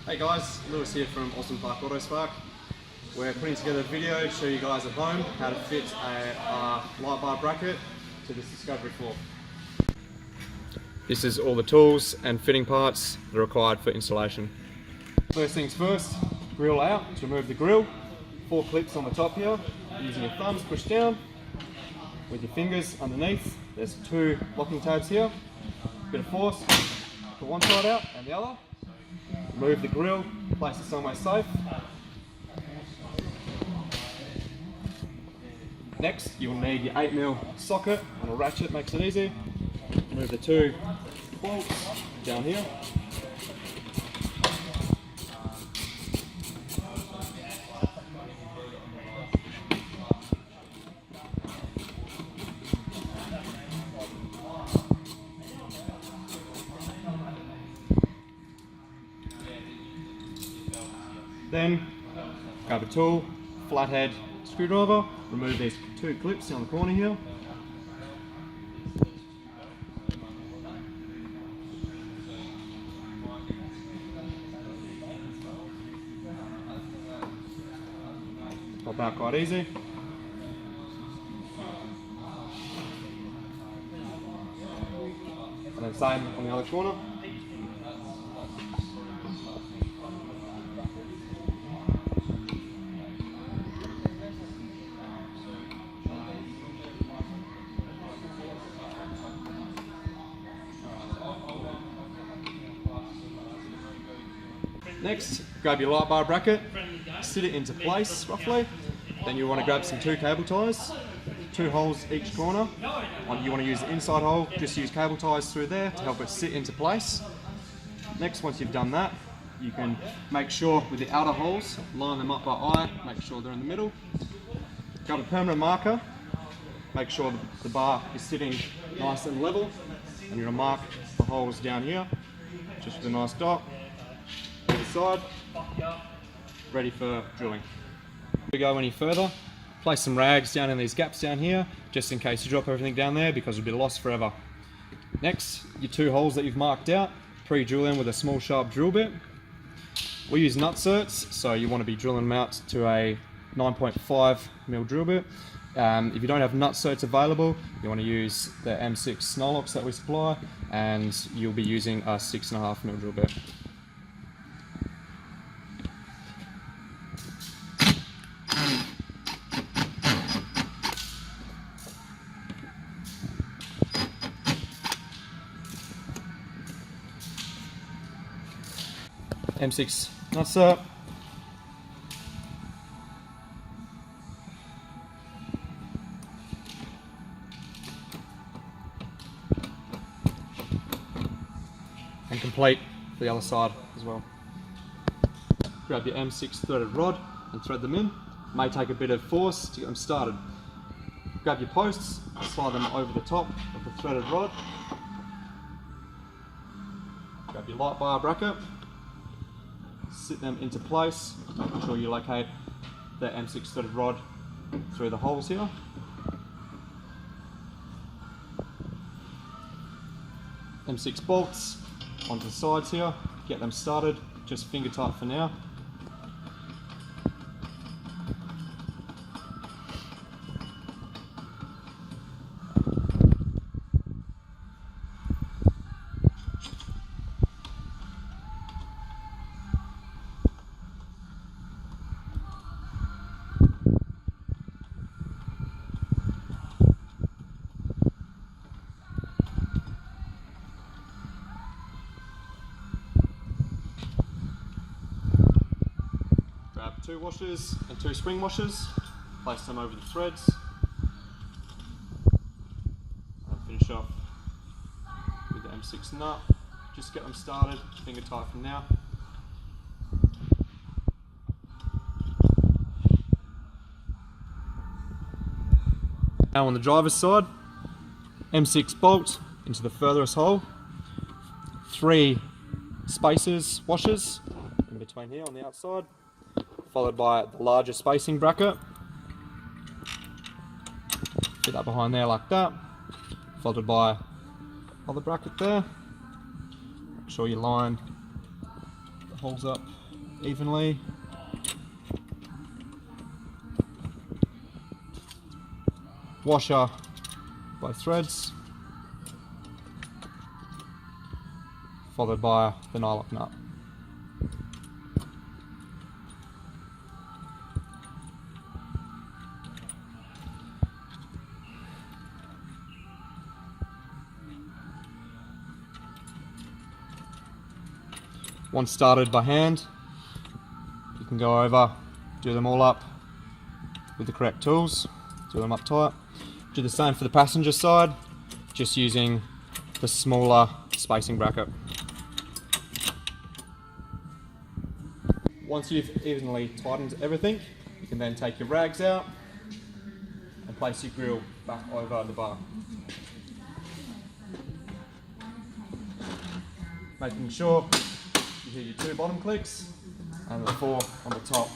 Hey guys, Lewis here from Osborne Park Autospark. We're putting together a video to show you guys at home how to fit a light bar bracket to this Discovery floor. This is all the tools and fitting parts that are required for installation. First things first, grill out. To remove the grill, 4 clips on the top here. Using your thumbs, push down. With your fingers underneath, there's 2 locking tabs here. Bit of force, put one side out and the other. Remove the grill, place it somewhere safe. Next, you'll need your 8mm socket and a ratchet, makes it easy. Remove the 2 bolts down here. Then grab a tool, flathead screwdriver, remove these 2 clips down the corner here. Pop out quite easy. And then same on the other corner. Next, grab your light bar bracket, sit it into place roughly. Then you want to grab some 2 cable ties, 2 holes each corner. You want to use the inside hole, just use cable ties through there to help it sit into place. Next, once you've done that, you can make sure with the outer holes, line them up by eye, make sure they're in the middle. Grab a permanent marker, make sure the bar is sitting nice and level, and you're going to mark the holes down here, just with a nice dot. Side, ready for drilling. Before we go any further, place some rags down in these gaps down here, just in case you drop everything down there, because it'll be lost forever. Next, your 2 holes that you've marked out, pre-drill them with a small sharp drill bit. We use nut certs, so you want to be drilling them out to a 9.5mm drill bit. If you don't have nut certs available, you want to use the M6 Snolox that we supply, and you'll be using a 6.5mm drill bit. M6 nut cert. And complete for the other side as well. Grab your M6 threaded rod and thread them in. May take a bit of force to get them started. Grab your posts, slide them over the top of the threaded rod. Grab your light bar bracket. Sit them into place, making sure you locate the M6 threaded rod through the holes here. M6 bolts onto the sides here, get them started, just finger tight for now. Grab 2 washers and 2 spring washers, place them over the threads, and finish off with the M6 nut. Just get them started, finger tight for now. Now on the driver's side, M6 bolt into the furthest hole, 3 spacers, washers in between here on the outside, followed by the larger spacing bracket. Fit that behind there like that, followed by other bracket there. Make sure you line the holes up evenly. Washer both threads, followed by the nylock nut. Once started by hand, you can go over, do them all up with the correct tools, do them up tight. Do the same for the passenger side, just using the smaller spacing bracket. Once you've evenly tightened everything, you can then take your rags out and place your grill back over the bar. Making sure you hear your 2 bottom clicks and the 4 on the top.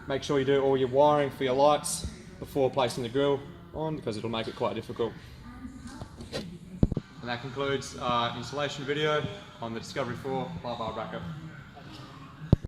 Make sure you do all your wiring for your lights before placing the grill on, because it'll make it quite difficult. And that concludes our installation video on the Discovery 4 bar bracket.